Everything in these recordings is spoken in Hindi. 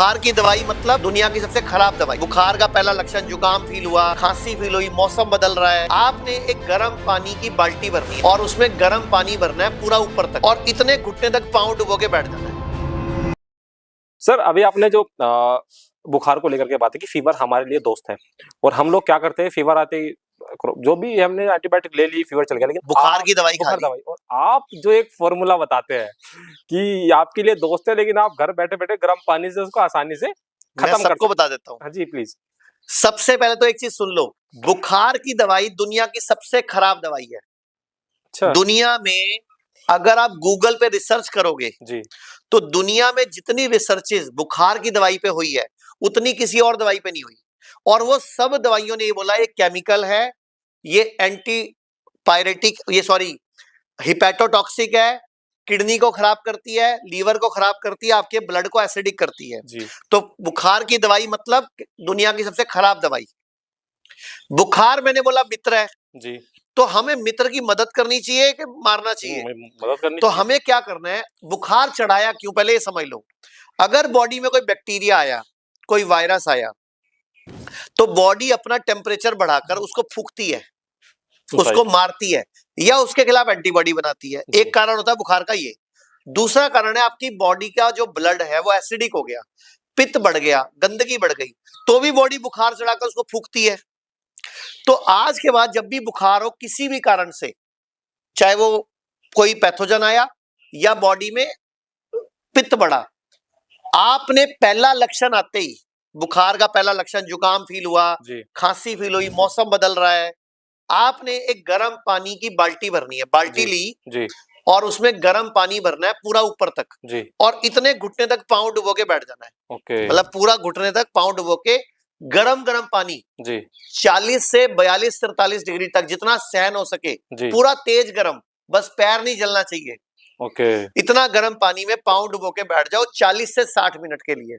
बुखार की दवाई मतलब दुनिया की सबसे खराब दवाई। बुखार का पहला लक्षण जुकाम फील हुआ, खांसी फील हुई, मौसम बदल रहा है, आपने एक गर्म पानी की बाल्टी भरनी है और उसमें गर्म पानी भरना है पूरा ऊपर तक और इतने घुटने तक पाँव डुबो के बैठ जाना है। सर अभी आपने जो बुखार को लेकर के बात है कि फीवर हमारे लिए दोस्त है और हम लोग क्या करते हैं, फीवर आते ही जो भी हमने एंटीबायोटिक ले ली, फीवर चल गया, लेकिन बुखार की दवाई खा ली। दवाई और आप जो एक फॉर्मूला बताते हैं कि आपके लिए दोस्त है, लेकिन आप घर बैठे बैठे गर्म पानी से उसको आसानी से खत्म कर सबको बता देता हूँ। हाँ जी प्लीज। सबसे पहले तो एक चीज सुन लो, बुखार की दवाई दुनिया की सबसे खराब दवाई है। अच्छा। दुनिया में अगर आप गूगल पे रिसर्च करोगे जी तो दुनिया में जितनी रिसर्चेस बुखार की दवाई पे हुई है उतनी किसी और दवाई पे नहीं हुई, और वो सब दवाइयों ने ये बोला ये केमिकल है, ये एंटी पायरेटिक, ये सॉरी हिपैटोटॉक्सिक है, किडनी को खराब करती है, लीवर को खराब करती है, आपके ब्लड को एसिडिक करती है। जी। तो बुखार की दवाई मतलब दुनिया की सबसे खराब दवाई। बुखार मैंने बोला मित्र है जी, तो हमें मित्र की मदद करनी चाहिए कि मारना चाहिए? मदद करनी तो चाहिए। हमें क्या करना है, बुखार चढ़ाया क्यों पहले ये समझ लो। अगर बॉडी में कोई बैक्टीरिया आया, कोई वायरस आया, तो बॉडी अपना टेम्परेचर बढ़ाकर उसको फूकती है, उसको मारती है या उसके खिलाफ एंटीबॉडी बनाती है। एक कारण होता है बुखार का ये। दूसरा कारण है आपकी बॉडी का जो ब्लड है वो एसिडिक हो गया, पित्त बढ़ गया, गंदगी बढ़ गई, तो भी बॉडी बुखार चढ़ाकर उसको फूकती है। तो आज के बाद जब भी बुखार हो किसी भी कारण से, चाहे वो कोई पैथोजन आया या बॉडी में पित्त बढ़ा, आपने पहला लक्षण आते ही, बुखार का पहला लक्षण जुकाम फील हुआ, खांसी फील हुई, मौसम बदल रहा है, आपने एक गर्म पानी की बाल्टी भरनी है। बाल्टी ली और उसमें गर्म पानी भरना है पूरा ऊपर तक जी। और इतने घुटने तक पाँव डुबो के बैठ जाना है। ओके। मतलब पूरा घुटने तक पाँव डुबो के गरम गरम पानी जी 40 से 42-43 डिग्री तक जितना सहन हो सके, पूरा तेज गरम, बस पैर नहीं जलना चाहिए। ओके। इतना गर्म पानी में पाँव डुबो के बैठ जाओ 40 से 60 मिनट के लिए,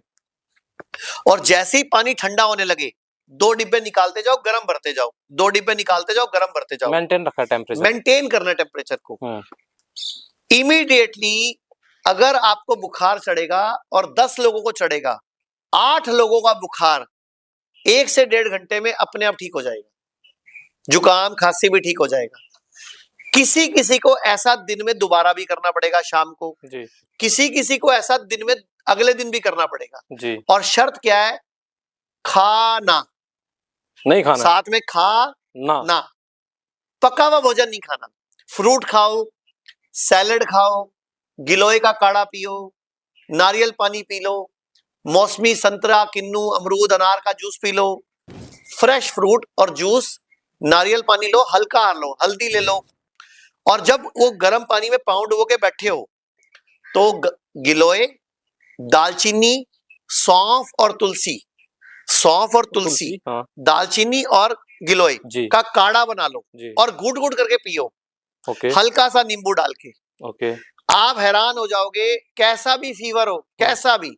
और जैसे ही पानी ठंडा होने लगे 2 डिब्बे निकालते जाओ, गरम भरते जाओ, 2 डिब्बे निकालते जाओ, गरम भरते जाओ। मेंटेन रखा टेम्परेचर, मेंटेन करना टेम्परेचर को। इमीडिएटली अगर आपको बुखार चढ़ेगा और 10 लोगों को चढ़ेगा, 8 लोगों का बुखार 1 से 1.5 घंटे में अपने आप ठीक हो जाएगा। जुकाम खांसी भी ठीक हो जाएगा। किसी किसी को ऐसा दिन में दोबारा भी करना पड़ेगा शाम को जी। किसी किसी को ऐसा दिन में अगले दिन भी करना पड़ेगा जी। और शर्त क्या है, खाना नहीं खाना, साथ में ना पका हुआ भोजन नहीं खाना। फ्रूट खाओ, सैलेड खाओ, गिलोय का काढ़ा पियो, नारियल पानी पी लो, मौसमी संतरा, किन्नू, अमरूद, अनार का juice P low, fresh fruit और जूस, नारियल पानी लो, हल्का आहार लो, हल्दी ले लो। और जब वो गर्म पानी में पाँव डुबो के बैठे हो तो गिलोय, दालचीनी, सौंफ और तुलसी, हाँ। दालचीनी और गिलोय का काढ़ा बना लो और घूट घूट करके पियो, हल्का सा नींबू डाल के। आप हैरान हो जाओगे, कैसा भी फीवर हो, कैसा भी,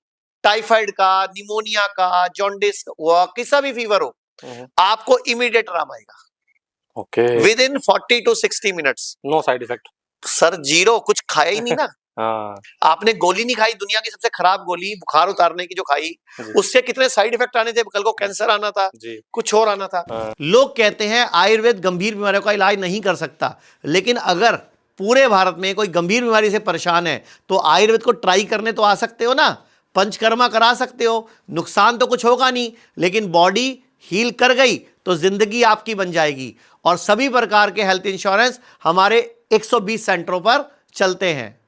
टाइफाइड का, निमोनिया का, जॉन्डिस हुआ, किसा भी फीवर हो, आपको इमीडिएट आराम आएगा। Within 40 to 60 minutes. No side effect sir, zero, कुछ खाया ही नहीं ना। आपने गोली नहीं खाई, दुनिया की सबसे खराब गोली बुखार उतारने की जो खाई, उससे कितने साइड इफेक्ट आने थे, कल को कैंसर आना था, कुछ और आना था। लोग कहते हैं आयुर्वेद गंभीर बीमारियों का इलाज नहीं कर सकता, लेकिन अगर पूरे भारत में कोई गंभीर बीमारी से परेशान है तो आयुर्वेद को ट्राई करने तो आ सकते हो ना, पंचकर्मा करा सकते हो, नुकसान तो कुछ होगा नहीं, लेकिन बॉडी हील कर गई तो जिंदगी आपकी बन जाएगी। और सभी प्रकार के हेल्थ इंश्योरेंस हमारे 120 सेंटरों पर चलते हैं।